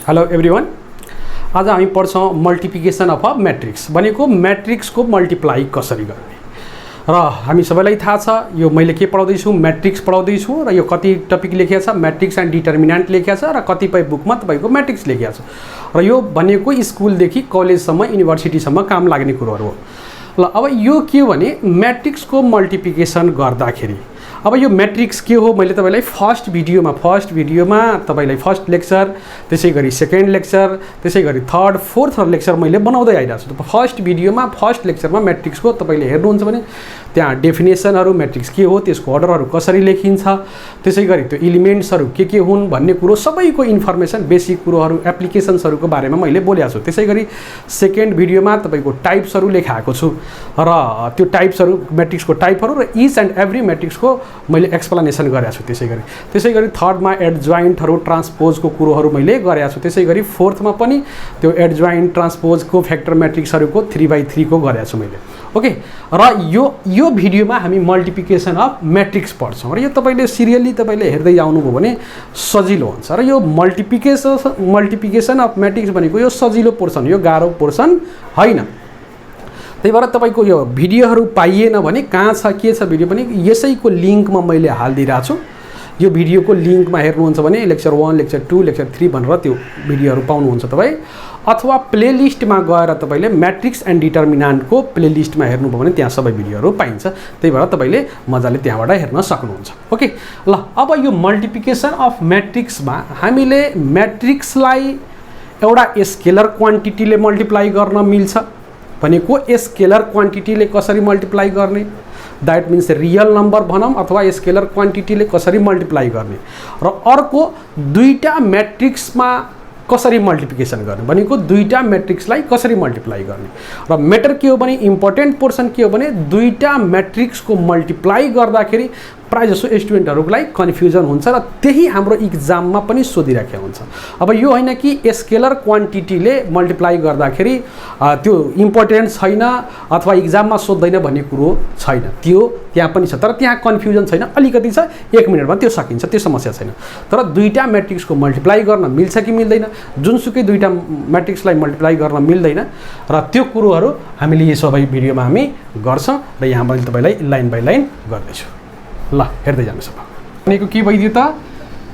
Hello everyone, आज हामी पढ्छौँ मल्टिप्लिकेसन अफ अ म्याट्रिक्स भनेको म्याट्रिक्सको मल्टिप्लाई कसरी गर्ने। र हामी सबैलाई थाहा छ यो मैले के पढाउँदैछु, म्याट्रिक्स पढाउँदैछु र यो कति टपिक लेखिएको छ, म्याट्रिक्स एन्ड डिटर्मिनेन्ट लेखिएको छ र कतिपय बुकमा तपाईँको म्याट्रिक्स लेखिएको छ र यो भनेको स्कुलदेखि कलेजसम्म युनिभर्सिटीसम्म काम लाग्ने कुरोहरू हो। ल अब यो के हो भने म्याट्रिक्सको मल्टिप्लिकेसन गर्दाखेरि अब यो म्याट्रिक्स के हो मैले तपाईलाई फर्स्ट भिडियोमा तपाईलाई फर्स्ट लेक्चर, त्यसैगरी सेकेन्ड लेक्चर, त्यसैगरी थर्ड फोर्थ लेक्चर मैले बनाउँदै आइरहेको छु। फर्स्ट भिडियोमा फर्स्ट लेक्चरमा म्याट्रिक्सको तपाईले हेर्नुहुन्छ भने त्यहाँ डेफिनेसनहरू, म्याट्रिक्स के हो, त्यसको अर्डरहरू कसरी लेखिन्छ, त्यसैगरी त्यो एलिमेन्ट्सहरू के हुन् भन्ने कुरो सबैको इन्फर्मेसन, बेसिक कुरोहरू, एप्लिकेसन्सहरूको बारेमा मैले बोलेको छु। त्यसैगरी सेकेन्ड भिडियोमा तपाईको टाइप्सहरू लेखाएको छु र त्यो टाइप्सहरू, म्याट्रिक्सको टाइपहरू र इच एन्ड एभ्री म्याट्रिक्सको मैले एक्सप्लेनेसन गरेको छु। त्यसैगरी थर्डमा एडजोइन्टहरू, ट्रान्सपोजको कुरोहरू मैले गरेको छु। त्यसैगरी फोर्थमा पनि त्यो एडजोइन्ट, ट्रान्सपोज, कोफ्याक्टर म्याट्रिक्सहरूको 3x3 को गरेको छु मैले। ओके, र यो भिडियोमा हामी मल्टिप्लिकेसन अफ म्याट्रिक्स पढ्छौँ र यो तपाईले सिरियली तपाईले हेर्दै आउनुभयो भने सजिलो हुन्छ। र यो मल्टिप्लिकेसन अफ म्याट्रिक्स भनेको यो सजिलो पोर्सन, यो गाह्रो पोर्सन होइन। त्यही भएर तपाईको यो भिडियोहरू पाइएन भने कहाँ छ के छ भिडियो पनि यसैको लिङ्कमा मैले हालिदिइरहेको छु। यो भिडियोको लिङ्कमा हेर्नुहुन्छ भने लेक्चर 1, लेक्चर 2, लेक्चर 3 भनेर त्यो भिडियोहरू पाउनुहुन्छ तपाईँ, अथवा प्लेलिस्टमा गएर तपाईँले म्याट्रिक्स एन्ड डिटर्मिनेन्टको प्लेलिस्टमा हेर्नुभयो भने त्यहाँ सबै भिडियोहरू पाइन्छ। त्यही भएर तपाईँले मजाले त्यहाँबाट हेर्न सक्नुहुन्छ। ओके, ल अब यो मल्टिप्लिकेसन अफ म्याट्रिक्समा हामीले म्याट्रिक्सलाई एउटा स्केलर क्वान्टिटीले मल्टिप्लाई गर्न मिल्छ भनेको स्केलर क्वान्टिटीले कसरी मल्टिप्लाई गर्ने, द्याट मिन्स रियल नम्बर भनौँ अथवा स्केलर क्वान्टिटीले कसरी मल्टिप्लाई गर्ने, र अर्को दुईटा म्याट्रिक्समा कसरी मल्टिप्लिकेसन गर्ने भनेको दुईटा म्याट्रिक्सलाई कसरी मल्टिप्लाई गर्ने। र म्याटर के हो भने इम्पोर्टेन्ट पोर्सन के हो भने दुईटा म्याट्रिक्सको मल्टिप्लाई गर्दाखेरि प्रायःजसो स्टुडेन्टहरूलाई कन्फ्युजन हुन्छ र त्यही हाम्रो इक्जाममा पनि सोधिराखेको हुन्छ। अब यो होइन कि स्केलर क्वान्टिटीले मल्टिप्लाई गर्दाखेरि त्यो इम्पोर्टेन्ट छैन अथवा इक्जाममा सोध्दैन भन्ने कुरो छैन, त्यो त्यहाँ पनि छ, तर त्यहाँ कन्फ्युजन छैन, अलिकति छ, 1 मिनटमा त्यो सकिन्छ, त्यो समस्या छैन। तर दुईटा म्याट्रिक्सको मल्टिप्लाई गर्न मिल्छ कि मिल्दैन, जुनसुकै दुईटा म्याट्रिक्सलाई मल्टिप्लाई गर्न मिल्दैन, र त्यो कुरोहरू हामीले यो सबै भिडियोमा हामी गर्छौँ र यहाँ मैले तपाईँलाई लाइन बाई लाइन गर्दैछु। ल हेर्दै जानुहोस्। अब भनेको के भइदियो त,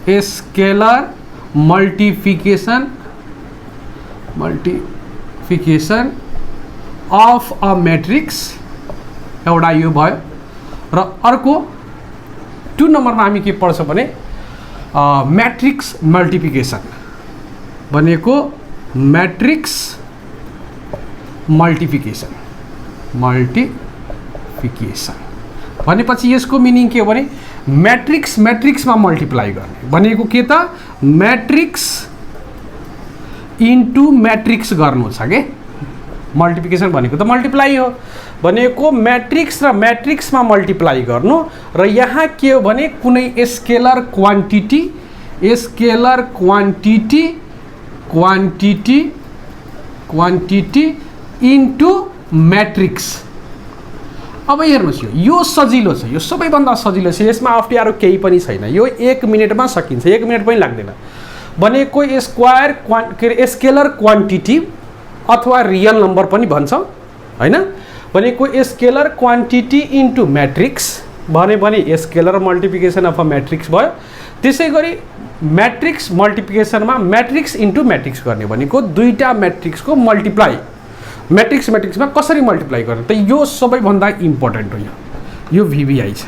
scalar multiplication of a matrix एउटा यो भयो, र अर्को 2 नम्बरमा हामी के पढ्छौँ भने म्याट्रिक्स मल्टिप्लिकेसन भनेको म्याट्रिक्स मल्टिप्लिकेसन भनेपछि यसको मिनिङ के हो भने म्याट्रिक्समा मल्टिप्लाई गर्ने भनेको के त, म्याट्रिक्स इन्टु म्याट्रिक्स गर्नु छ के। मल्टिप्लिकेसन भनेको त मल्टिप्लाई हो भनेको म्याट्रिक्स र म्याट्रिक्समा मल्टिप्लाई गर्नु, र यहाँ के हो भने कुनै स्केलर क्वान्टिटी इन्टु म्याट्रिक्स। अब हेर्नुहोस्, यो सजिलो छ, यो सबैभन्दा सजिलो छ, यसमा अप्ठ्यारो केही पनि छैन, यो 1 मिनटमा सकिन्छ, 1 मिनट पनि लाग्दैन। भनेको स्केलर क्वान्टिटी अथवा रियल नम्बर पनि भन्छौँ होइन, भनेको स्केलर क्वान्टिटी इन्टु म्याट्रिक्स भने scalar multiplication of a matrix भयो। त्यसै गरी म्याट्रिक्स मल्टिप्लिकेसनमा म्याट्रिक्स इन्टु म्याट्रिक्स गर्ने भनेको दुईटा म्याट्रिक्सको मल्टिप्लाई, म्याट्रिक्समा कसरी मल्टिप्लाई गर्ने, त यो सबैभन्दा इम्पोर्टेन्ट हो। यो VBI छ,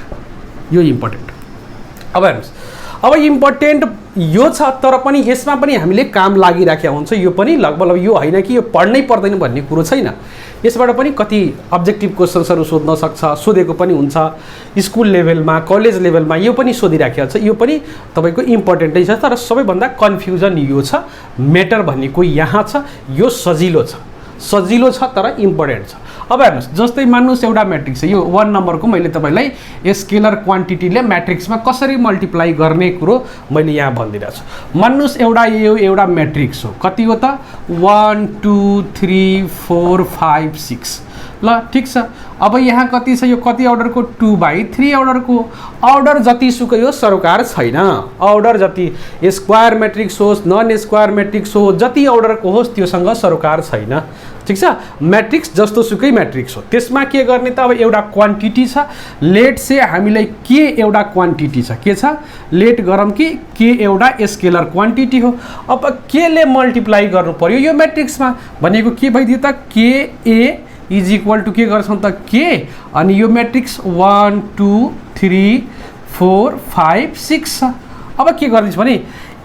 यो इम्पोर्टेन्ट। अब हेर्नुहोस्, अब इम्पोर्टेन्ट यो छ, तर पनि यसमा पनि हामीले काम लागिराखेको हुन्छ। यो पनि लगभग यो होइन कि यो पढ्नै पर्दैन भन्ने कुरो छैन, यसबाट पनि कति अब्जेक्टिभ क्वेसन्सहरू सोध्न सक्छ, सोधेको पनि हुन्छ स्कुल लेभलमा, कलेज लेभलमा, यो पनि सोधिराखेको छ, यो पनि तपाईँको इम्पोर्टेन्टै छ। तर सबैभन्दा कन्फ्युजन यो छ, म्याटर भनेको यहाँ छ, यो सजिलो छ तर इम्पोर्टेन्ट छ। अब हेर्नुहोस्, जस्तै मान्नुहोस् एउटा म्याट्रिक्स छ, यो 1 नम्बरको मैले तपाईँलाई स्केलर क्वान्टिटीले म्याट्रिक्समा कसरी मल्टिप्लाई गर्ने कुरो मैले यहाँ भनिदिएको छु। मान्नुहोस् एउटा म्याट्रिक्स हो, कति हो त 1 2 3 4 5 6 ल ठिक छ। अब यहाँ कति छ, यो कति अर्डरको 2/3 अर्डरको। अर्डर जतिसुकै हो सरोकार छैन। अर्डर जति स्क्वायर म्याट्रिक्स होस् नन स्क्वायर म्याट्रिक्स होस् जति अर्डरको होस् त्योसँग सरोकार छैन। ठिक छ। म्याट्रिक्स जस्तोसुकै म्याट्रिक्स हो त्यसमा के गर्ने त, अब एउटा क्वान्टिटी छ, लेट से हामीलाई के एउटा क्वान्टिटी छ, के छ लेट गरौँ कि के एउटा स्केलर क्वान्टिटी हो। अब के ले मल्टिप्लाई गर्नु पर्यो यो म्याट्रिक्समा भनेको के भइदियो त, के ए इज इक्वल टु के गर्छौँ त के, अनि यो म्याट्रिक्स 1 2 3 4 5 6 छ। अब के गर्दैछ भने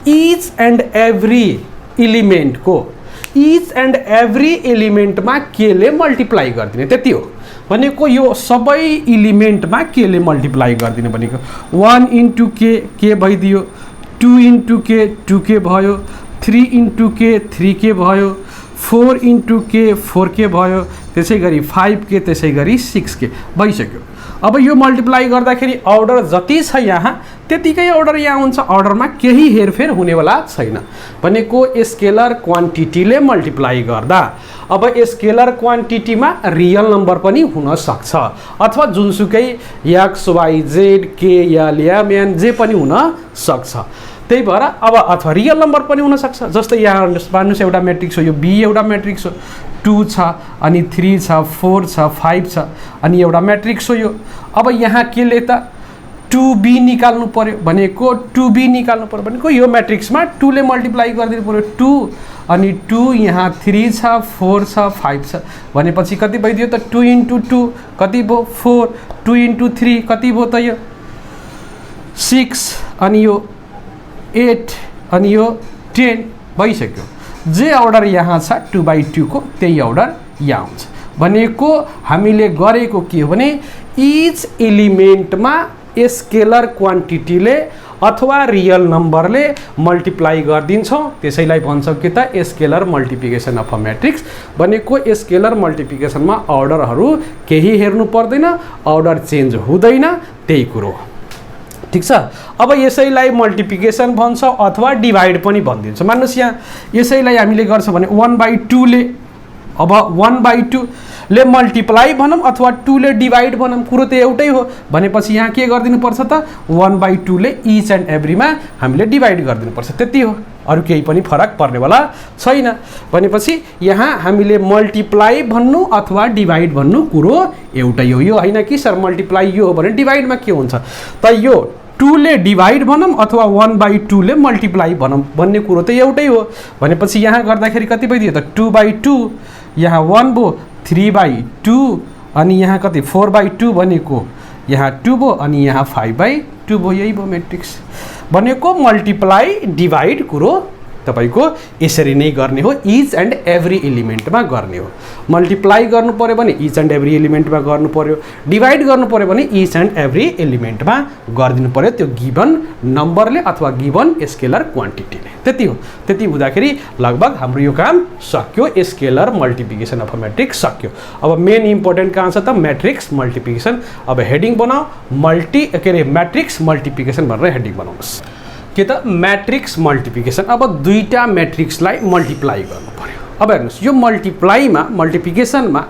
इच एन्ड एभ्री एलिमेन्टको इच एन्ड एभ्री एलिमेन्टमा के ले मल्टिप्लाई गरिदिने त्यति हो भनेको। यो सबै एलिमेन्टमा के ले मल्टिप्लाई गरिदिने भनेको 1 इन्टु के भइदियो, 2 इन्टु के 2k भयो, 3 इन्टु के 3k भयो, 4 इन्टु के 4k भयो, त्यसै गरी 5k त्यसै गरी 6k भइसक्यो। अब यो मल्टिप्लाई गर्दाखेरि अर्डर जति छ यहाँ त्यतिकै अर्डर यहाँ हुन्छ, अर्डरमा केही हेरफेर हुनेवाला छैन भनेको स्केलर क्वान्टिटीले मल्टिप्लाई गर्दा। अब स्केलर क्वान्टिटीमा रियल नम्बर पनि हुन सक्छ अथवा जुनसुकै एक्स वाई जेड के एल एम एन जे पनि हुन सक्छ। त्यही भएर अब अथवा रियल नम्बर पनि हुन सक्छ। जस्तै यहाँ मान्नुहोस् एउटा म्याट्रिक्स हो, यो बी एउटा म्याट्रिक्स हो, 2 छ अनि 3 छ 4 छ 5 छ अनि एउटा म्याट्रिक्स हो यो। अब यहाँ के ले त 2b निकाल्नु पर्यो भनेको 2b निकाल्नु पर्यो भनेको यो म्याट्रिक्समा 2 ले मल्टिप्लाई गरिदिनु पर्यो। 2 अनि 2 यहाँ 3 छ 4 छ 5 छ भनेपछि कति भइदियो त 2 इन्टु 2 कति भयो 4, 2 इन्टु 3 कति भयो त यो 6 अनि यो 8 अनि यो 10 भइसक्यो। जे अर्डर यहाँ छ 2/2 को त्यही अर्डर यहाँ हुन्छ भनेको। हामीले गरेको के हो भने इच एलिमेन्टमा स्केलर क्वान्टिटीले अथवा रियल नम्बरले मल्टिप्लाई गरिदिन्छौँ, त्यसैलाई भन्छौँ कि त scalar multiplication of a matrix भनेको। स्केलर मल्टिप्लिकेसनमा अर्डरहरू केही हेर्नु पर्दैन, अर्डर चेन्ज हुँदैन, त्यही कुरो ठिक छ। अब यसैलाई मल्टिप्लिकेसन भन्छ अथवा डिभाइड पनि भनिदिन्छ। मान्नुहोस् यहाँ यसैलाई हामीले गर्छ भने 1/2 ले, अब 1/2 ले मल्टिप्लाई भनौँ अथवा 2 ले डिभाइड भनौँ, कुरो त एउटै हो भनेपछि यहाँ के गरिदिनु पर्छ त 1/2 ले इच एन्ड एभ्रीमा हामीले डिभाइड गरिदिनु पर्छ, त्यति हो, अरू केही पनि फरक पर्नेवाला छैन। भनेपछि यहाँ हामीले मल्टिप्लाई भन्नु अथवा डिभाइड भन्नु कुरो एउटै हो। यो होइन कि सर मल्टिप्लाई यो हो भने डिभाइडमा के हुन्छ त, यो 2 ले डिभाइड भनौँ अथवा 1/2 ले मल्टिप्लाई भनौँ भन्ने कुरो त एउटै हो भनेपछि यहाँ गर्दाखेरि कति भइदियो त 2/2, यहाँ 1 भयो, 3/2 अनि यहाँ कति 4/2 भनेको यहाँ 2 भयो अनि यहाँ 5/2 भयो। यही भयो म्याट्रिक्स भनेको। मल्टिप्लाई डिभाइड कुरो तपाईको यसरी नै गर्ने हो, इच एन्ड एभ्री एलिमेन्टमा गर्ने हो। मल्टिप्लाई गर्नु पर्यो भने इच एन्ड एभ्री एलिमेन्टमा गर्नु पर्यो, डिभाइड गर्नु पर्यो भने इच एन्ड एभ्री एलिमेन्टमा गरिदिनु पर्यो त्यो गिभन नम्बरले अथवा गिभन स्केलर क्वान्टिटीले। त्यति हो। त्यति हुँदाखेरि लगभग हाम्रो यो काम सक्यो, scalar multiplication of a matrix सक्यो। अब मेन इम्पोर्टेन्ट कहाँ छ त म्याट्रिक्स मल्टिप्लिकेसन। अब हेडिङ बनाऊ म्याट्रिक्स मल्टिप्लिकेसन भनेर हेडिङ बनाउनुहोस् के त म्याट्रिक्स मल्टिप्लिकेसन। अब दुईटा म्याट्रिक्सलाई मल्टिप्लाई गर्नु पर्यो। अब हेर्नुहोस् यो मल्टिप्लिकेसनमा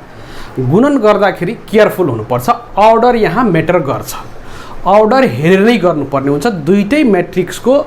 गुणन गर्दाखेरि केयरफुल हुनुपर्छ, अर्डर यहाँ म्याटर गर्छ, अर्डर हेरेर नै गर्नुपर्ने हुन्छ। दुईटै म्याट्रिक्सको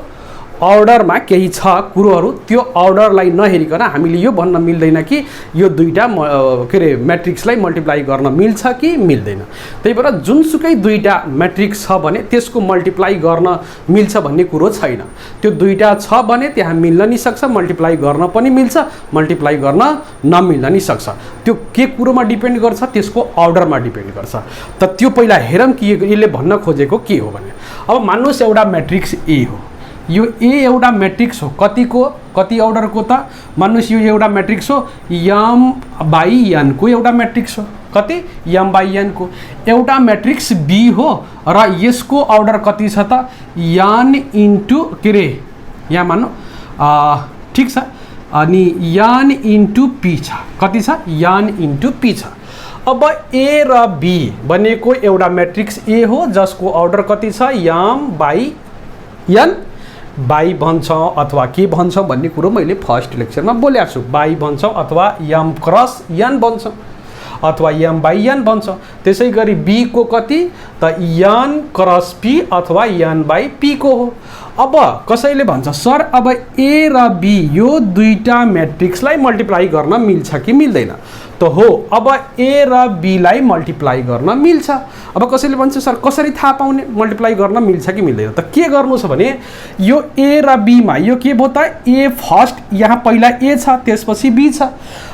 अर्डरमा केही छ कुरोहरू त्यो अर्डरलाई नहेरिकन हामीले यो भन्न मिल्दैन कि यो दुईटा म्याट्रिक्सलाई मल्टिप्लाई गर्न मिल्छ कि मिल्दैन। त्यही भएर जुनसुकै दुईटा म्याट्रिक्स छ भने त्यसको मल्टिप्लाई गर्न मिल्छ भन्ने कुरो छैन। त्यो दुईटा छ भने त्यहाँ मिल्न नि सक्छ, मल्टिप्लाई गर्न पनि मिल्छ, मल्टिप्लाई गर्न नमिल्न नि सक्छ। त्यो के कुरोमा डिपेन्ड गर्छ, त्यसको अर्डरमा डिपेन्ड गर्छ। त त्यो पहिला हेरौँ कि यसले भन्न खोजेको के हो भने। अब मान्नुहोस् एउटा म्याट्रिक्स ए हो, यो ए एउटा म्याट्रिक्स हो, कति अर्डरको त मान्नुहोस् यो एउटा म्याट्रिक्स हो m/n को एउटा म्याट्रिक्स हो, कति m/n को। एउटा म्याट्रिक्स बी हो र यसको अर्डर कति छ त n इन्टु यहाँ मान्नु ठिक छ अनि n इन्टु p छ, कति छ n इन्टु p छ। अब ए र बी भनेको एउटा म्याट्रिक्स ए हो जसको अर्डर कति छ m/n बाई भन्छौँ अथवा के भन्छौँ भन्ने कुरो मैले फर्स्ट लेक्चरमा बोलेको छु। बाई भन्छौँ अथवा m क्रस n भन्छौँ। अथवा m by n बन्छ। त्यसै गरी b को कति त n क्रस p अथवा n by p को हो। अब कसैले भन्छ सर अब a र b यो दुईटा म्याट्रिक्सलाई मल्टिप्लाई गर्न मिल्छ कि मिल्दैन त हो। अब a र b लाई मल्टिप्लाई गर्न मिल्छ। अब कसैले भन्छ सर कसरी थाहा पाउने मल्टिप्लाई गर्न मिल्छ कि मिल्दैन त के गर्नु छ भने यो a र b मा यो के भयो त a फर्स्ट यहाँ पहिला a छ त्यसपछि b छ।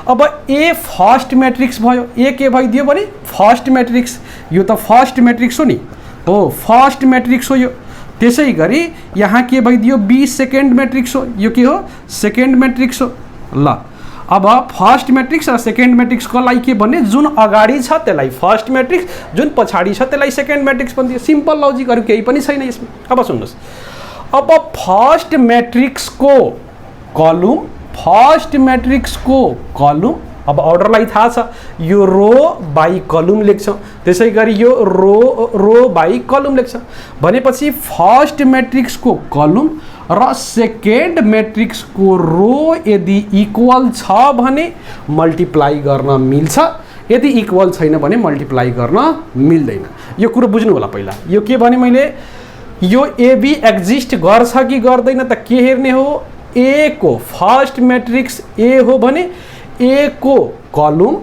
अब a फर्स्ट म्याट्रिक्स भयो a के भइदियो भने फर्स्ट म्याट्रिक्स यो त फर्स्ट म्याट्रिक्स हो नि हो फर्स्ट म्याट्रिक्स हो यो। त्यसै गरी यहाँ के भइदियो b सेकेन्ड म्याट्रिक्स हो यो के हो सेकेन्ड म्याट्रिक्स हो। ल अब फर्स्ट म्याट्रिक्स र सेकेन्ड म्याट्रिक्सको लागि के भन्ने जुन अगाडि छ त्यसलाई फर्स्ट म्याट्रिक्स जुन पछाडि छ त्यसलाई सेकेन्ड म्याट्रिक्स भनिदियो। सिम्पल लजिक अरु केही पनि छैन यसमा। अब सुन्नुस् अब फर्स्ट म्याट्रिक्सको कलम अब अर्डरलाई थाहा छ यो रो बाई कलम लेख्छौँ। त्यसै गरी यो रो बाई कलम लेख्छ भनेपछि फर्स्ट म्याट्रिक्सको कलम र सेकेन्ड म्याट्रिक्सको रो यदि इक्वल छ भने मल्टिप्लाई गर्न मिल्छ, यदि इक्वल छैन भने मल्टिप्लाई गर्न मिल्दैन। यो कुरो बुझ्नु होला। पहिला यो के भने मैले यो एबी एक्जिस्ट गर्छ कि गर्दैन त के हेर्ने हो ए को फर्स्ट म्याट्रिक्स ए हो भने ए को कलम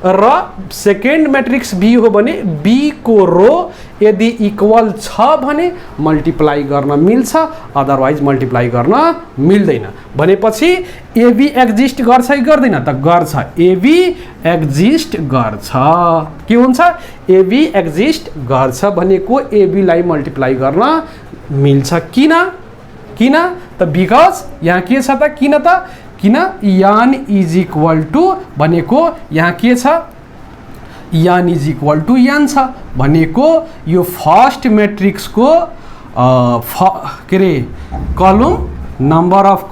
र सेकेन्ड म्याट्रिक्स बी हो भने बी को रो यदि इक्वल छ भने मल्टिप्लाई गर्न मिल्छ, अदरवाइज मल्टिप्लाई गर्न मिल्दैन। भनेपछि एबी एक्जिस्ट गर्छ कि गर्दैन त गर्छ। एबी एक्जिस्ट गर्छ के हुन्छ एबी एक्जिस्ट गर्छ भनेको एबी लाई मल्टिप्लाई गर्न मिल्छ। किन त बिकज यहाँ के छ त किन n इज इक्वल टू भनेको यहाँ के छ n is equal to n छ भनेको यो फर्स्ट म्याट्रिक्सको के रे column number of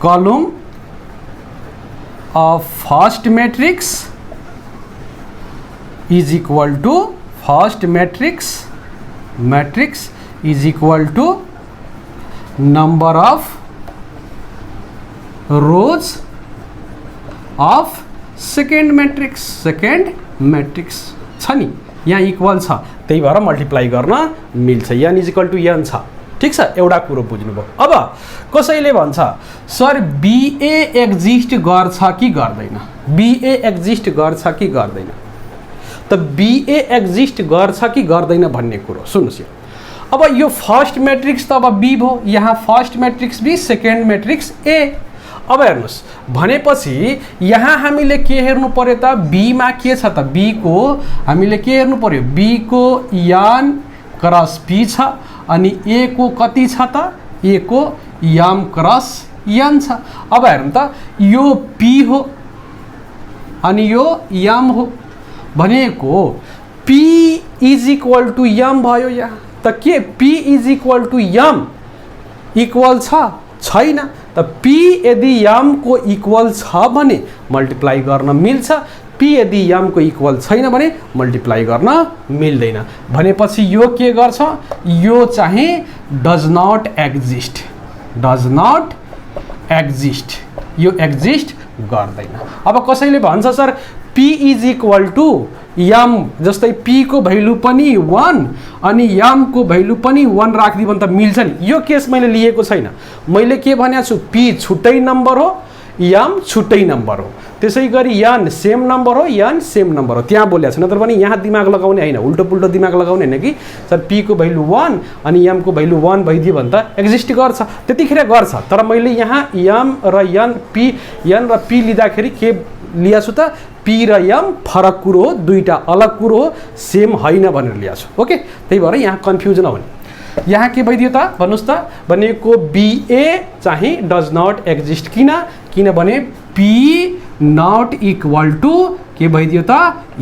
column of first matrix is equal to first matrix is equal to number of rows of second matrix छ नि यहाँ इक्वल छ त्यही भएर मल्टिप्लाई गर्न मिल्छ। n is equal to n छ। ठीक छ एउटा कुरो बुझ्नुभयो। अब कसैले भन्छ सर बीए एक्जिस्ट गर्छ कि गर्दैन बीए एक्जिस्ट गर्छ कि गर्दैन त बीए एक्जिस्ट गर्छ कि गर्दैन भन्ने कुरो सुन्नुस्। अब यो फर्स्ट मैट्रिक्स त अब बी भयो यहाँ first matrix B second matrix A. अब हेर्नुस् भनेपछि यहाँ हामीले के हेर्नु पर्यो त बी मा के छ त बी को हामीले के हेर्नु पर्यो बी को n क्रस p छ अनि ए को कति छ त ए को m क्रस n छ। अब हेर्नु त यो p हो अनि यो m हो भनेको p is equal to m भयो। यहाँ त के p is equal to m equal छैन त p यदि m को इक्वल छ भने मल्टिप्लाई गर्न मिल्छ, p यदि m को इक्वल छैन भने मल्टिप्लाई गर्न मिल्दैन। भनेपछि यो के गर्छ यो चाहिँ डज नट एक्जिस्ट यो एक्जिस्ट गर्दैन। अब कसैले भन्छ sir p is equal to m जस्तै p को भ्यालु पनि 1 अनि m को भ्यालु पनि 1 राख्दियो भने त मिल्छ नि। यो केस मैले लिएको छैन। मैले के भनेको छु p छुट्टै नम्बर हो m छुट्टै नम्बर हो। त्यसै गरी n सेम नम्बर हो n सेम नम्बर हो त्यहाँ बोलेको छु। नत्र पनि यहाँ दिमाग लगाउने हैन उल्टो पुल्टो दिमाग लगाउने हैन कि सर p को भ्यालु 1 अनि m को भ्यालु 1 भइदियो भने त एक्जिस्ट गर्छ त्यतिखेर गर्छ। तर मैले यहाँ m र n र p लिँदाखेरि के लिया छु त p र m फरक कुरो हो दुईटा अलग कुरो हो सेम हैन भनेर लिया छु। ओके त्यही भएर यहाँ कन्फ्युजन नहुने। यहाँ के भइदियो त भन्नुस् त भनेको बीए चाहिँ डज नट एक्जिस्ट किनभने p नट इक्वल टू के भइदियो त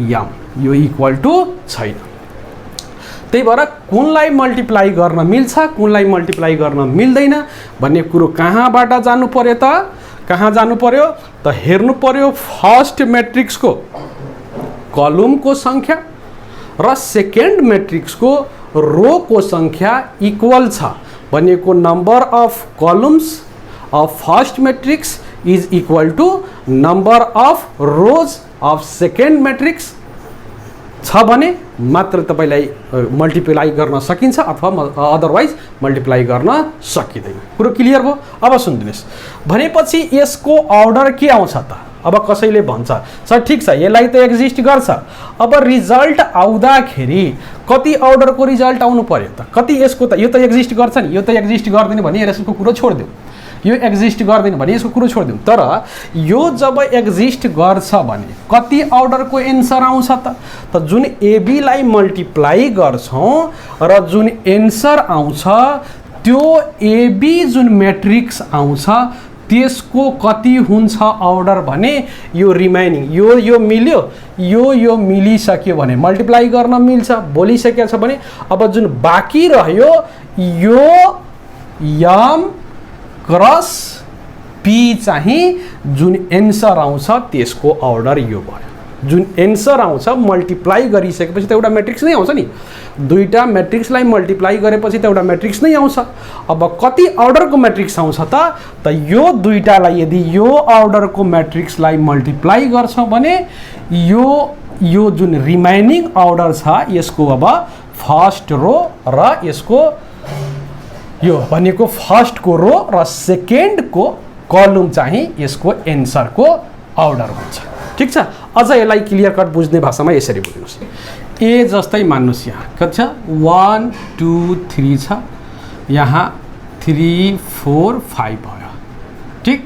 m यो इक्वल टू छैन। त्यही भएर कुनलाई मल्टिप्लाई गर्न मिल्छ कुनलाई मल्टिप्लाई गर्न मिल्दैन भन्ने कुरो कहाँबाट जानु पर्यो त कहाँ जानु पर्यो त हेर्नु पर्यो फर्स्ट मैट्रिक्स को कलम को संख्या र सेकेन्ड मैट्रिक्स को रो को संख्या इक्वल छ भनेको number of columns of first matrix is equal to number of rows of second matrix छ भने मात्र तपाईलाई मल्टिप्लाई गर्न सकिन्छ अथवा अदरवाइज मल्टिप्लाई गर्न सकिँदैन। कुरो क्लियर भयो? अब सुन्दिनुहोस्, भनेपछि यसको अर्डर के आउँछ त? अब कसैले भन्छ सर ठिक छ यसलाई त एक्जिस्ट गर्छ, अब रिजल्ट आउँदाखेरि कति अर्डरको रिजल्ट आउनु पर्यो त? कति यसको त यो त एक्जिस्ट गर्छ नि, यो त एक्जिस्ट गर्दैन भने यसको कुरो छोडिदेऊ, यो एक्जिस्ट गर्दैन भने यसको कुरो छोडिदिउँ। तर यो जब एक्जिस्ट गर्छ भने कति अर्डरको एन्सर आउँछ त? त जुन एबीलाई मल्टिप्लाई गर्छौँ र जुन एन्सर आउँछ त्यो एबी जुन मैट्रिक्स आउँछ त्यसको कति हुन्छ अर्डर भने यो रिमेनिङ यो मिल्यो, यो मिलिसक्यो भने मल्टिप्लाई गर्न मिल्छ, बोलिसकेको छ भने अब जुन बाँकी रह्यो यो एम क्रस पी चाहिँ जुन एन्सर आउँछ त्यसको अर्डर यो भयो। जुन एन्सर आउँछ मल्टिप्लाई गरिसकेपछि त एउटा मैट्रिक्स नै आउँछ नि, दुईटा मैट्रिक्सलाई मल्टिप्लाई गरेपछि त एउटा मैट्रिक्स नै आउँछ। अब कति अर्डरको मैट्रिक्स आउँछ त यो दुईटालाई यदि यो अर्डरको मैट्रिक्सलाई मल्टिप्लाई गर्छौँ भने यो जुन रिमेनिङ अर्डर छ यसको अब फर्स्ट रो र यसको यो भनेको फर्स्टको रो र सेकेन्डको कलम चाहिँ यसको एन्सरको अर्डर हुन्छ। ठिक छ, अझ यसलाई क्लियर कट बुझ्ने भाषामा यसरी बुझ्नुहोस्। ए जस्तै मान्नुहोस् यहाँ कति छ 1 2 3 छ, यहाँ 3 4 5 भयो। ठिक,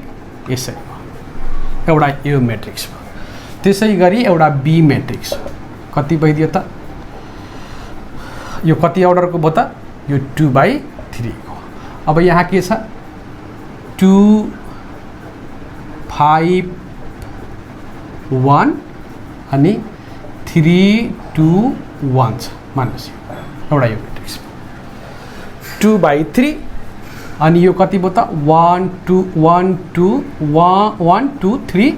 यसरी भयो एउटा यो मैट्रिक्स भयो। त्यसै गरी एउटा बी मैट्रिक्स कति भइदियो त? यो कति अर्डरको भयो त? यो 2/3 को। अब यहाँ के छ 2 5 1 अनि 3 2 1 छ मान्नुहोस् एउटा यो मैट्रिक्स 2/3 अनि यो कति भयो त 1 2 1 2 1 2 3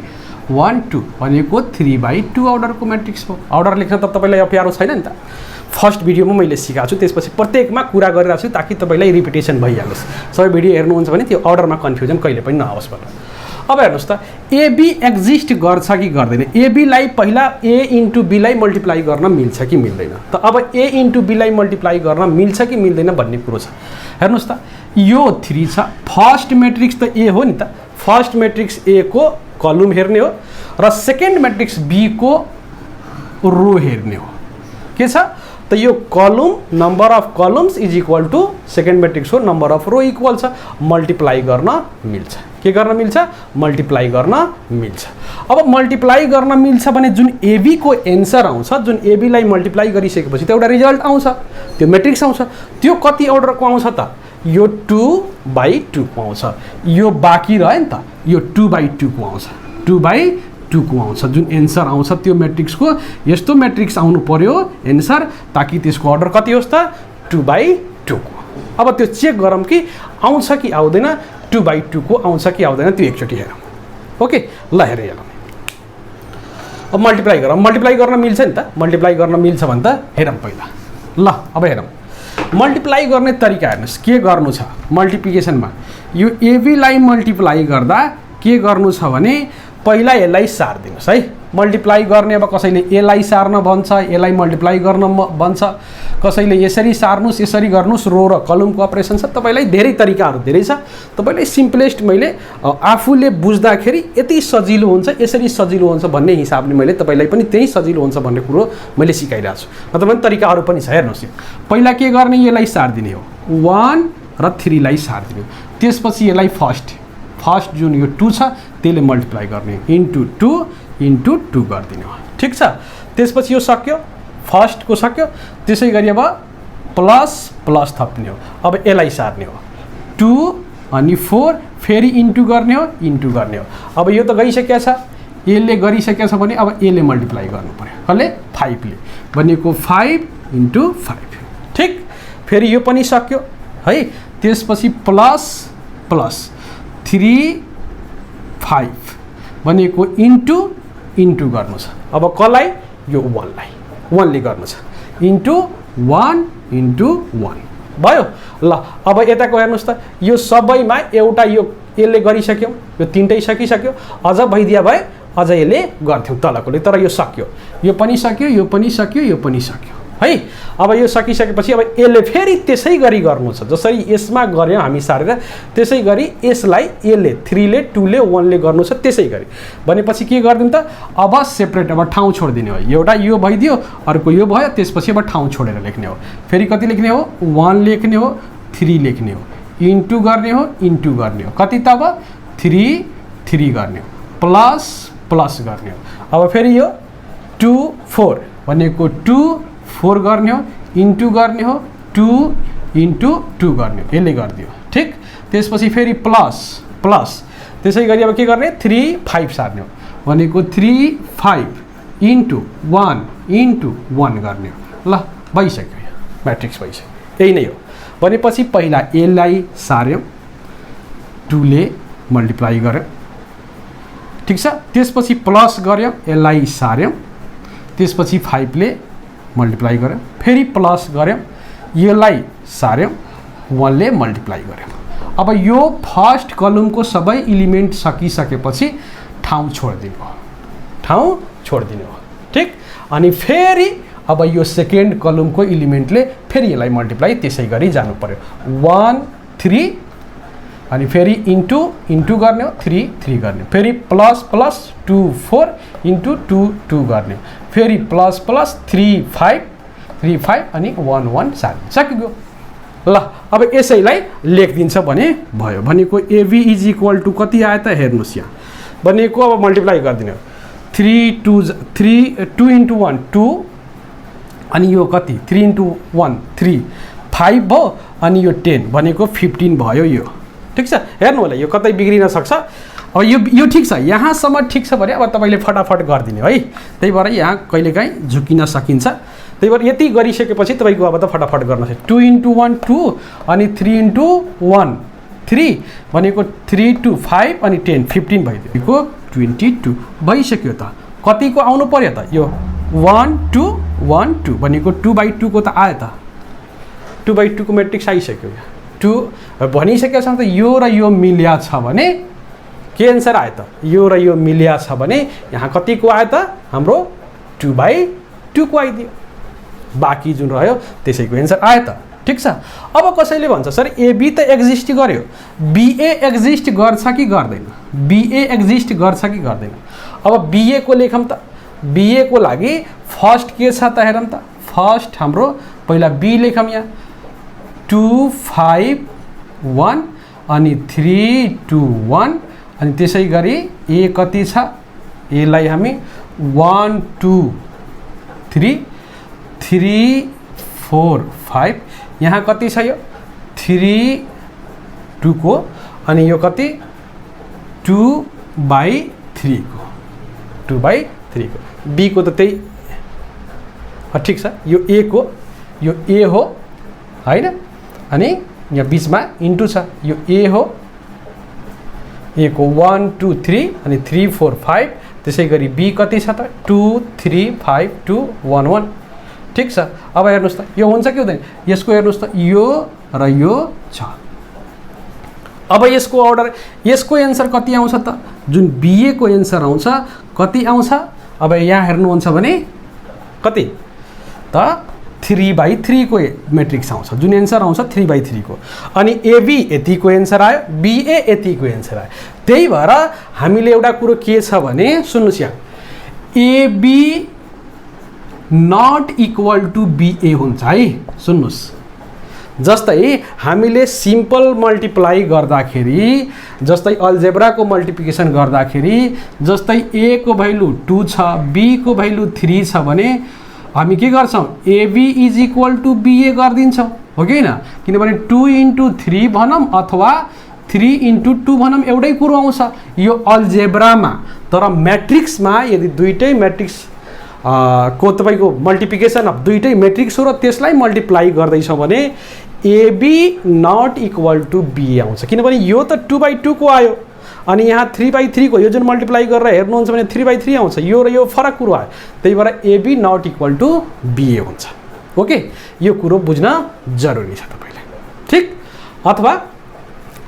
1 2 भनेको 3/2 अर्डरको मैट्रिक्स हो। अर्डर लेख्न त तपाईलाई अप्ठ्यारो छैन नि त, फर्स्ट भिडियोमा मैले सिकाएको छु, त्यसपछि प्रत्येकमा कुरा गरिरहेको छु ताकि तपाईलाई रिपिटेसन भइहालोस्। सबै भिडियो हेर्नुहुन्छ भने त्यो अर्डरमा कन्फ्युजन कहिले पनि नआओस् भनेर। अब हेर्नुहोस् त एबी एक्जिस्ट गर्छ कि गर्दैन? एबीलाई पहिला ए इन्टु बीलाई मल्टिप्लाई गर्न मिल्छ कि मिल्दैन? त अब ए इन्टु बीलाई मल्टिप्लाई गर्न मिल्छ कि मिल्दैन भन्ने कुरो छ। हेर्नुहोस् त यो 3 छ, फर्स्ट मैट्रिक्स त ए हो नि त, फर्स्ट मैट्रिक्स ए को कलम हेर्ने हो र सेकेन्ड मैट्रिक्स बी को रो हेर्ने हो। के छ त यो column number of columns is equal to second matrix हो नंबर अफ रो इक्वल छ, मल्टिप्लाई गर्न मिल्छ। के गर्न मिल्छ? मल्टिप्लाई गर्न मिल्छ। अब मल्टिप्लाई गर्न मिल्छ भने जुन एबी को एन्सर आउँछ, जुन एबीलाई मल्टिप्लाई गरिसकेपछि त एउटा रिजल्ट आउँछ, त्यो मैट्रिक्स आउँछ, त्यो कति अर्डरको आउँछ त? यो 2/2 को आउँछ। यो बाँकी रह्यो नि त, यो 2/2 को आउँछ, 2/2 को आउँछ। जुन एन्सर आउँछ त्यो मैट्रिक्सको यस्तो मैट्रिक्स आउनु पर्यो एन्सर ताकि त्यसको अर्डर कति होस् त 2/2 को। अब त्यो चेक गरौँ कि आउँछ कि आउँदैन, 2/2 को आउँछ कि आउँदैन त्यो एकचोटि हेरौँ। ओके ल हेर हेरौँ। अब मल्टिप्लाई गरौँ, मल्टिप्लाई गर्न मिल्छ नि त, मल्टिप्लाई गर्न मिल्छ भने त हेरौँ पहिला। ल अब हेरौँ मल्टिप्लाई गर्ने तरिका हेर्नुहोस् के गर्नु छ। मल्टिप्लिकेसनमा यो एबीलाई मल्टिप्लाई गर्दा के गर्नु छ भने पहिला यसलाई सार्दिनुहोस् है। मल्टिप्लाई गर्ने अब कसैले एलाई सार्न भन्छ, एलाई मल्टिप्लाई गर्न भन्छ, कसैले यसरी सार्नुस्, यसरी गर्नुस्, रो र कलमको अपरेसन छ। तपाईलाई धेरै तरिकाहरू धेरै छ, तपाईलाई सिम्पलेस्ट मैले आफूले बुझ्दाखेरि यति सजिलो हुन्छ, यसरी सजिलो हुन्छ भन्ने हिसाबले मैले तपाईलाई पनि त्यही सजिलो हुन्छ भन्ने कुरो मैले सिकाइरहेको छु। नत्र भने तरिकाहरू पनि छ। हेर्नुहोस् पहिला के गर्ने, यसलाई सार्दिने हो 1 र 3 लाई सार्दिने, त्यसपछि यसलाई फर्स्ट जुन यो 2 छ त्यसले मल्टिप्लाई गर्ने इन्टु 2 इन्टु 2 गरिदिने हो। ठिक छ, त्यसपछि यो सक्यो, फर्स्टको सक्यो। त्यसै गरी अब प्लस प्लस थप्ने हो। अब यसलाई सार्ने हो 2 अनि 4 फेरि इन्टु गर्ने हो, इन्टु गर्ने हो। अब यो त गइसकेको छ, यसले गरिसकेको छ भने अब यसले मल्टिप्लाई गर्नु पर्यो, कसले? 5 ले, भनेको 5 इन्टु 5। ठिक, फेरि यो पनि सक्यो है। त्यसपछि प्लस प्लस 3 5 भनेको इन्टु गर्नु छ। अब कसलाई? यो 1 लाई, 1 ले गर्नु छ, इन्टु 1 इन्टु 1 भयो। ल अब यताको हेर्नुहोस् त, यो सबैमा एउटा यो यसले गरिसक्यौँ, यो तीनटै सकिसक्यो, अझ भइदिया भए अझ यसले गर्थ्यौँ तलकोले, तर यो सक्यो, यो पनि सक्यो, यो पनि सक्यो, यो पनि सक्यो है। अब यो सकिसकेपछि अब यसले फेरि त्यसै गरी गर्नु छ, जसरी यसमा गऱ्यौँ हामी सारेर त्यसै गरी यसलाई यसले 3 ले 2 ले 1 ले गर्नु छ त्यसै गरी। भनेपछि के गरिदिउँ त, अब सेपरेट, अब ठाउँ छोडिदिने हो। एउटा यो भइदियो, अर्को यो भयो, त्यसपछि अब ठाउँ छोडेर लेख्ने हो। फेरि कति लेख्ने हो, 1 लेख्ने हो, 3 लेख्ने हो, इन्टु गर्ने हो, इन्टु गर्ने हो, कति त अब 3 3 गर्ने हो, प्लस प्लस गर्ने हो। अब फेरि यो 2 4 भनेको 2 4 गर्ने हो, इन्टु गर्ने हो, 2 इन्टु 2 गर्ने हो, यसले गरिदियो ठिक। त्यसपछि फेरि प्लस प्लस, त्यसै गरी अब के गर्ने, 3 5 सार्ने हो भनेको 3 5 इन्टु 1 इन्टु 1 गर्ने हो। ल भइसक्यो, म्याट्रिक्स भइसक्यो, यही नै हो। भनेपछि पहिला यसलाई सार्यौँ, 2 ले मल्टिप्लाई गऱ्यौँ ठिक छ, त्यसपछि प्लस गऱ्यौँ, यसलाई सार्यौँ, त्यसपछि 5 ले मल्टिप्लाई गऱ्यौँ, फेरि प्लस गऱ्यौँ, यसलाई सार्यौँ, 1 ले मल्टिप्लाई गऱ्यौँ। अब यो फर्स्ट कलमको सबै इलिमेन्ट सकिसकेपछि ठाउँ छोडिदिनु हो, ठाउँ छोडिदिनु हो ठिक। अनि फेरि अब यो सेकेन्ड कलमको इलिमेन्टले फेरि यसलाई मल्टिप्लाई त्यसै गरी जानु पर्यो, 1 3 अनि फेरि इन्टु इन्टु गर्ने हो, 3 3 गर्ने, फेरि प्लस प्लस 2 4 इन्टु 2 2 गर्ने, फेरि प्लस प्लस 3 5 3 5 अनि 1 1 सकियो। ल अब यसैलाई लेखिदिन्छ भने भयो। भनेको एबी इज इक्वल टु कति आयो त, हेर्नुहोस् यहाँ भनेको अब मल्टिप्लाई गरिदिने हो, 3 2 इन्टु 1 2 अनि यो कति 3 इन्टु 1 3 5 भयो, अनि यो 10 भनेको 15 भयो यो ठिक छ। हेर्नु होला यो कतै बिग्रिन सक्छ। अब यो ठिक छ, यहाँसम्म ठिक छ भने अब तपाईँले फटाफट गरिदिने है। त्यही भएर यहाँ कहिलेकाहीँ झुकिन सकिन्छ, त्यही भएर यति गरिसकेपछि तपाईँको अब त फटाफट गर्न सक्छ। 2 इन्टु 1 2 अनि 3 इन्टु 1 3 भनेको 3 2 5 अनि 10 15 भइदिएको 22 भइसक्यो। त कतिको आउनु पर्यो त, यो 1 2 1 2 भनेको 2/2 को त आयो त, 2/2 को म्याट्रिक्स आइसक्यो। 2 भनिसकेको छ त यो र यो मिल्या छ भने के एन्सर आयो त, यो र यो मिल्या छ भने यहाँ कतिको आयो त, हाम्रो 2/2 को आइदियो, बाँकी जुन रह्यो त्यसैको एन्सर आयो त ठिक छ। अब कसैले भन्छ सर एबी त एक्जिस्ट गर्यो, बिए एक्जिस्ट गर्छ कि गर्दैन, बिए एक्जिस्ट गर्छ कि गर्दैन। अब बिए को लेखौँ त, बिए को लागि फर्स्ट के छ त हेरौँ त, फर्स्ट हाम्रो पहिला बी लेखौँ यहाँ 2 5 1 अनि 3 2 1 अनि त्यसै गरी ए कति छ, एलाई हामी 1 2 3 3 4 5 यहाँ कति छ, यो 3 2 को अनि यो कति 2/3 को 2/3 को, बी को त त्यही ठिक छ, यो ए को यो ए हो हैन, अनि यहाँ बिचमा इन्टु छ, यो ए हो, ए को 1 2 3 अनि 3 4 5 त्यसै गरी बी कति छ त 2 3 5 2 1 1 ठिक छ। अब हेर्नुहोस् त यो हुन्छ कि हुँदैन, यसको हेर्नुहोस् त यो र यो छ। अब यसको अर्डर, यसको एन्सर कति आउँछ त, जुन बिए को एन्सर आउँछ कति आउँछ, अब यहाँ हेर्नुहुन्छ भने कति त 3/3 को म्याट्रिक्स आउँछ, जुन एन्सर आउँछ 3/3 को। अनि एबी यतिको एन्सर आयो, बिए यतिको एन्सर आयो। त्यही भएर हामीले एउटा कुरो के छ भने सुन्नुहोस् यहाँ, AB not equal to BA हुन्छ है। सुन्नुहोस्, जस्तै हामीले सिम्पल मल्टिप्लाई गर्दाखेरि, जस्तै अल्जेब्राको मल्टिप्लिकेसन गर्दाखेरि, जस्तै ए को भ्यालु 2 छ, बी को भ्यालु 3 छ भने हामी के गर्छौँ, AB is equal to BA गरिदिन्छौँ हो कि होइन। किनभने 2 इन्टु 3 भनौँ अथवा 3 इन्टु 2 भनौँ एउटै कुरो आउँछ यो अल्जेब्रामा। तर म्याट्रिक्समा यदि दुईटै म्याट्रिक्स को तपाईँको मल्टिप्लिकेसन अफ दुईटै म्याट्रिक्स हो र त्यसलाई मल्टिप्लाई गर्दैछौँ भने AB not equal to BA आउँछ। किनभने यो त 2/2 को आयो अनि यहाँ 3/3 को यो जुन मल्टिप्लाई गरेर हेर्नुहुन्छ भने 3/3 आउँछ, यो र यो फरक कुरो आयो। त्यही भएर AB not equal to BA हुन्छ। ओके, यो कुरो बुझ्न जरुरी छ तपाईले, ठीक। अथवा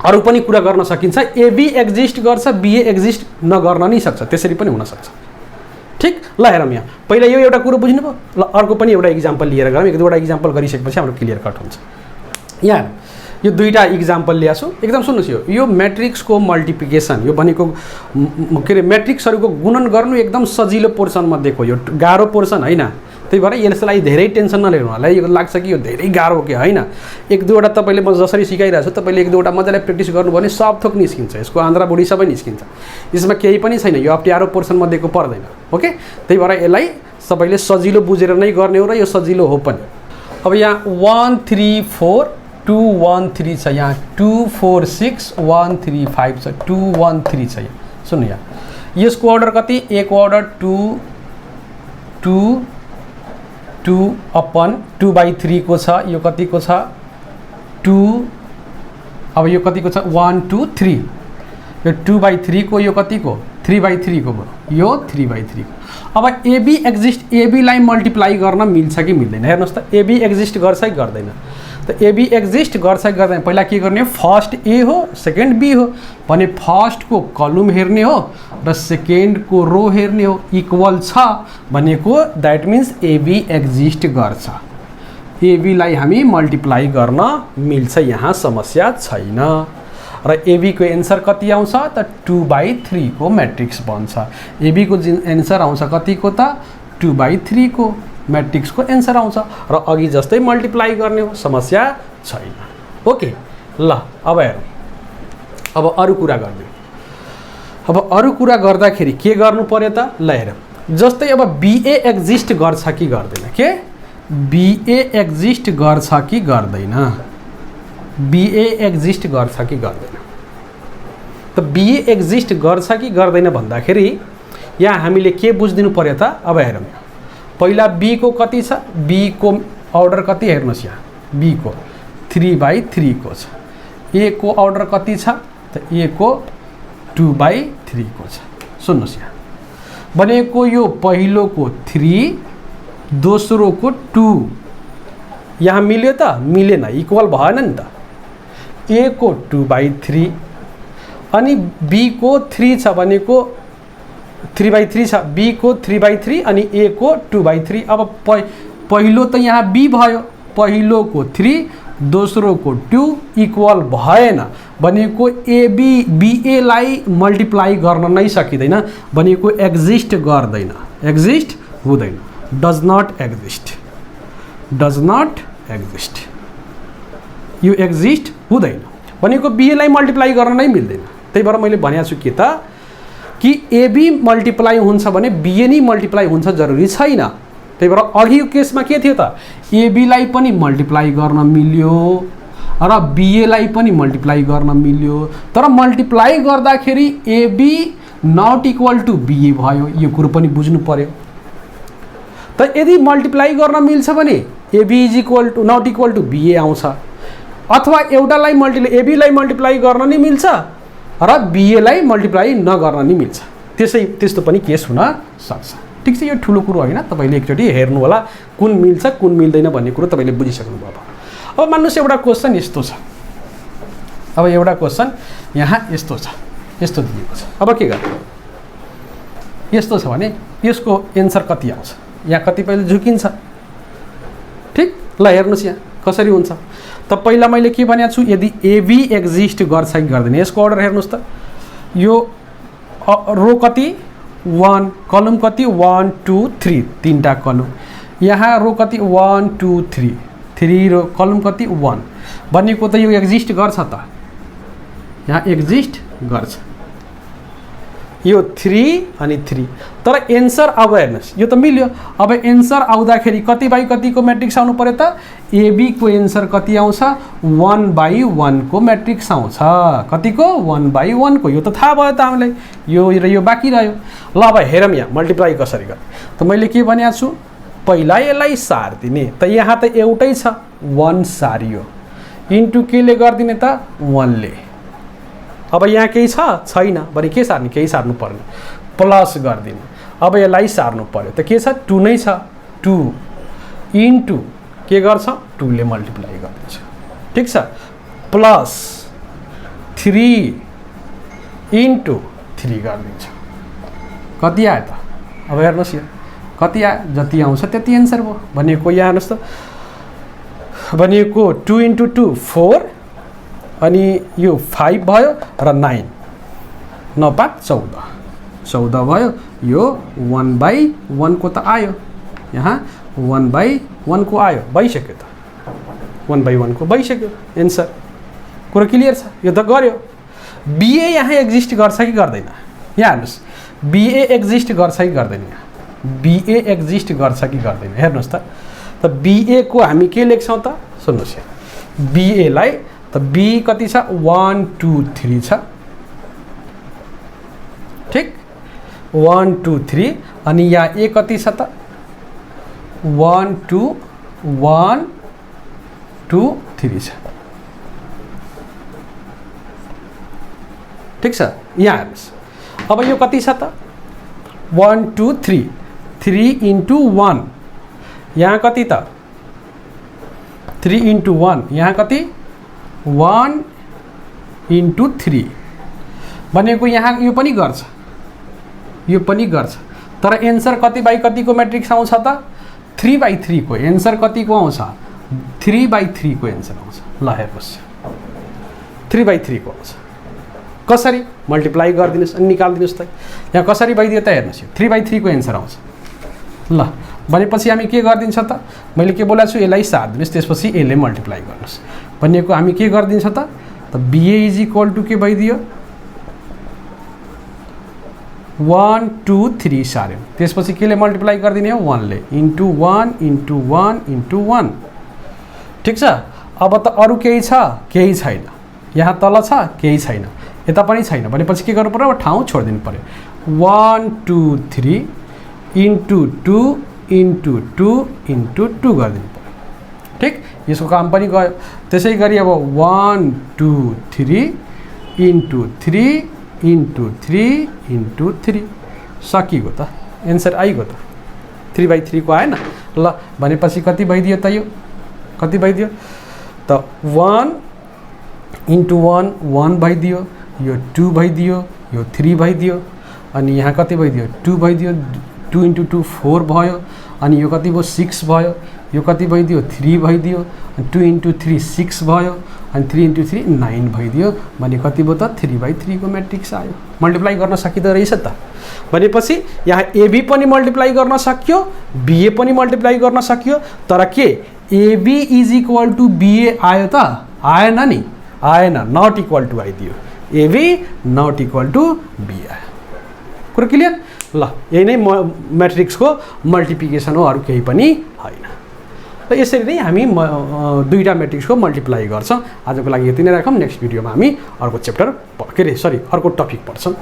अरू पनि कुरा गर्न सकिन्छ। एबी एक्जिस्ट गर्छ, बीए एक्जिस्ट नगर्न नि सक्छ, त्यसरी पनि हुन सक्छ। ठीक, ल हेरौँ यहाँ पहिला यो एउटा कुरो बुझ्नुभयो। ल अर्को पनि एउटा इक्जाम्पल लिएर गरौँ। एक दुईवटा इक्जाम्पल गरिसकेपछि हाम्रो क्लियर कट हुन्छ। यहाँ यो दुईटा इक्जाम्पल ल्याछु, एकदम सुन्नुहोस्। यो म्याट्रिक्सको मल्टिप्लिकेसन, यो भनेको के अरे म्याट्रिक्सहरूको गुणन गर्नु एकदम सजिलो पोर्सन मध्येको, यो गाह्रो पोर्सन होइन। त्यही भएर यसलाई धेरै टेन्सन नलिनु होला। यो लाग्छ कि यो धेरै गाह्रो हो कि होइन। एक दुईवटा तपाईँले म जसरी सिकाइरहेको छु तपाईँले एक दुईवटा मजाले प्र्याक्टिस गर्नुभयो भने सब थोक निस्किन्छ, यसको आन्द्रा बुढी सबै निस्किन्छ। यसमा केही पनि छैन, यो अप्ठ्यारो पोर्सन मध्येको पर्दैन। ओके, त्यही भएर यसलाई सबैले सजिलो बुझेर नै गर्ने हो र यो सजिलो हो पनि। अब यहाँ 1 3 4 2 1 3 छ, यहाँ 2 4 6 1 3 5 छ, 2 1 3 छ। यहाँ सुन्नु, यहाँ यसको अर्डर कति? ए को अर्डर 2 2 2/3 को छ। यो कतिको छ? 2। अब यो कतिको छ? 1 2 3। यो 2/3 को, यो कतिको? 3/3 को भयो, यो 3/3 को। अब एबी एक्जिस्ट, एबीलाई मल्टिप्लाई गर्न मिल्छ कि मिल्दैन? हेर्नुहोस् त, एबी एक्जिस्ट गर्छ कि गर्दैन? त एबी एक्जिस्ट गर्छ कि गर्दैन? पहिला के गर्ने? फर्स्ट ए हो, सेकेन्ड बी हो भने फर्स्टको कलम हेर्ने हो र सेकेन्डको रो हेर्ने हो। इक्वल छ भनेको द्याट मिन्स एबी एक्जिस्ट गर्छ। एबीलाई हामी मल्टिप्लाई गर्न मिल्छ, यहाँ समस्या छैन। र एबीको एन्सर कति आउँछ त? 2/3 को म्याट्रिक्स बन्छ। एबीको एन्सर आउँछ कतिको त? 2/3 को म्याट्रिक्सको एन्सर आउँछ र अघि जस्तै मल्टिप्लाई गर्ने हो, समस्या छैन। ओके, ल अब हेरौँ। अब अरू कुरा गर्ने। अब अरू कुरा गर्दाखेरि के गर्नु पर्यो त? ल हेरौँ। जस्तै अब बीए एक्जिस्ट गर्छ कि गर्दैन? के बीए एक्जिस्ट गर्छ कि गर्दैन? बीए एक्जिस्ट गर्छ कि गर्दैन? त बीए एक्जिस्ट गर्छ कि गर्दैन भन्दाखेरि यहाँ हामीले के बुझिदिनु पर्यो त? अब हेरौँ। पहिला बी को कति छ? बी को अर्डर कति? हेर्नुहोस् यहाँ बी को 3/3 को छ। ए को अर्डर कति छ त? ए को 2/3 को छ। सुन्नुहोस् यहाँ भनेको यो पहिलो को 3, दोस्रो को 2, यहाँ मिल्यो त? मिलेन, इक्वल भएन नि त। ए को 2/3 अनि बी को 3 छ भनेको 3/3 छ, बी को 3/3 अनि ए को 2/3। अब पहिलो त यहाँ बी भयो, पहिलो को 3 दोस्रो को 2 इक्वल भएन भनेको एबी बीएलाई मल्टिप्लाई गर्न नै सकिँदैन भनेको एक्जिस्ट गर्दैन, एक्जिस्ट हुँदैन, does not exist, does not exist, यो एक्जिस्ट हुँदैन भनेको बीएलाई मल्टिप्लाई गर्न नै मिल्दैन। त्यही भएर मैले भनेको छु के त कि एबी मल्टिप्लाई हुन्छ भने बीए नै मल्टिप्लाई हुन्छ जरुरी छैन। त्यही भएर अघिको केसमा के थियो त? एबीलाई पनि मल्टिप्लाई गर्न मिल्यो र बीएलाई पनि मल्टिप्लाई गर्न मिल्यो, तर मल्टिप्लाई गर्दाखेरि AB not equal to BA भयो। यो कुरो पनि बुझ्नु पर्यो। त यदि मल्टिप्लाई गर्न मिल्छ भने AB is equal to not equal to BA आउँछ, अथवा एउटालाई एबीलाई मल्टिप्लाई गर्न नि मिल्छ र बीएलाई मल्टिप्लाई नगर्न नि मिल्छ। त्यस्तो पनि केस हुन सक्छ। ठिक छ, यो ठुलो कुरो होइन, तपाईँले एकचोटि हेर्नु होला कुन मिल्छ कुन मिल्दैन भन्ने कुरो तपाईँले बुझिसक्नुभयो। अब मान्नुहोस् एउटा क्वेसन यस्तो छ, अब एउटा क्वेसन यहाँ यस्तो छ, यस्तो दिएको छ। अब के गर्ने? यस्तो छ भने यसको एन्सर कति आउँछ? यहाँ कतिपयले झुकिन्छ। ठिक, ल हेर्नुहोस् यहाँ कसरी हुन्छ त? पहिला मैले के भनेको छु, यदि एबी एक्जिस्ट गर्छ कि गर्दैन यसको अर्डर हेर्नुहोस् त। यो रो कति? 1, कलम कति? 1 2 3, तीनटा कलम। यहाँ रो कति? 1 2 3, 3 रो कलम कति? 1 भनेको त यो एक्जिस्ट गर्छ त? यहाँ एक्जिस्ट गर्छ, यो 3 अनि 3। तर एन्सर अब हेर्नुहोस्, यो त मिल्यो। अब एन्सर आउँदाखेरि कति बाई कतिको म्याट्रिक्स आउनु पर्यो त? एबी को एन्सर कति आउँछ? 1/1 को म्याट्रिक्स आउँछ। कतिको? 1/1 को। यो त थाहा भयो त हामीलाई, यो र यो बाँकी रह्यो। ल अब हेरौँ यहाँ मल्टिप्लाई कसरी गर्ने। त मैले के भनेको छु, पहिला यसलाई सार दिने। त यहाँ त एउटै छ, 1 सारियो, इन्टु केले गरिदिने त? 1 ले। अब यहाँ केही छ? छैन भने के सार्ने? केही सार्नु पर्ने, प्लस गरिदिने। अब यसलाई सार्नु पर्यो त के छ? 2 नै छ, 2 इन्टु के गर्छ? 2 ले मल्टिप्लाई गरिदिन्छ। ठिक छ, प्लस 3 into 3 गरिदिन्छ। कति आयो त? अब हेर्नुहोस् यो कति आयो, जति आउँछ त्यति एन्सर भयो। भनेको यहाँ हेर्नुहोस् त, भनेको 2 into 2 4 अनि यो 5 भयो र 9 9 5 14 14 भयो। यो 1/1 को त आयो, यहाँ 1/1 को आयो, भइसक्यो त, 1/1 को भइसक्यो एन्सर। कुरो क्लियर छ? यो त गर्यो। बीए यहाँ एक्जिस्ट गर्छ कि गर्दैन? यहाँ हेर्नुहोस्, बीए एक्जिस्ट गर्छ कि गर्दैन? बीए एक्जिस्ट गर्छ कि गर्दैन? हेर्नुहोस् त। त बीए को हामी के लेख्छौँ त? सुन्नुहोस् यहाँ, बीए लाई त बी कति छ? 1 2 3 छ, ठिक, 1 2 3। अनि यहाँ ए कति छ त? 1 2 1 2 3 छ, ठिक छ। यहाँ हेर्नुहोस्, अब यो कति छ त? 1 2 3 3 into 1, यहाँ कति त? 3 into 1, यहाँ कति? 1 into 3। भनेको यहाँ यो पनि गर्छ, यो पनि गर्छ, तर एन्सर कति बाई कतिको म्याट्रिक्स आउँछ त? 3/3 को एन्सर कतिको आउँछ? 3/3 को एन्सर आउँछ। ल हेर्नुहोस्, 3/3 को आउँछ। कसरी? मल्टिप्लाई गरिदिनुहोस् अनि निकालिदिनुहोस् त। यहाँ कसरी भइदियो त? हेर्नुहोस्, यो 3/3 को एन्सर आउँछ। ल भनेपछि हामी के गरिदिन्छ त? मैले के बोलेको छु, यसलाई साथ दिनुहोस्, त्यसपछि यसले मल्टिप्लाई गर्नुहोस्। भनेको हामी के गरिदिन्छ त? बीए इज इक्वल टु के भइदियो? 1 2 3 सार्यो, त्यसपछि केले मल्टिप्लाई गरिदिने हो? 1 ले, इन्टु 1 इन्टु 1 इन्टु 1, ठिक छ। अब त अरू केही छ? केही छैन। यहाँ तल छ? केही छैन, यता पनि छैन। भनेपछि के गर्नु पर्यो? अब ठाउँ छोडिदिनु पर्यो। 1 2 3 इन्टु 2 इन्टु 2 इन्टु 2 गरिदिनु पर्यो, ठिक। यसको काम पनि गयो। त्यसै गरी अब 1 2 3 इन्टु 3 इन्टु 3 इन्टु 3 सकिगयो त, एन्सर आइगयो त। 3/3 को आएन? ल भनेपछि कति भइदियो त? यो कति भइदियो त? 1 इन्टु 1 1 भइदियो, यो 2 भइदियो, यो 3 भइदियो, अनि यहाँ कति भइदियो? 2 भइदियो, 2 इन्टु 2 4 भयो, अनि यो कति भयो? 6 भयो, यो कति भइदियो? 3 भइदियो, 2 इन्टु 3 6 भयो, अनि 3 इन्टु 3 9 भइदियो। भने कति भयो त? 3/3 को म्याट्रिक्स आयो। मल्टिप्लाई गर्न सकिँदो रहेछ त। भनेपछि यहाँ एबी पनि मल्टिप्लाई गर्न सक्यो, बीए पनि मल्टिप्लाई गर्न सक्यो, तर के AB is equal to BA आयो त? आएन नि, आएन, नट इक्वल टु आइदियो। AB not equal to B आयो। कुरो क्लियर? ल यही नै म्याट्रिक्सको मल्टिप्लिकेसन हो, अरू केही पनि होइन। र यसरी नै हामी दुईटा म्याट्रिक्सको मल्टिप्लाई गर्छौँ। आजको लागि यति नै राखौँ। नेक्स्ट भिडियोमा हामी अर्को च्याप्टर के अरे अर्को टपिक पढ्छौँ।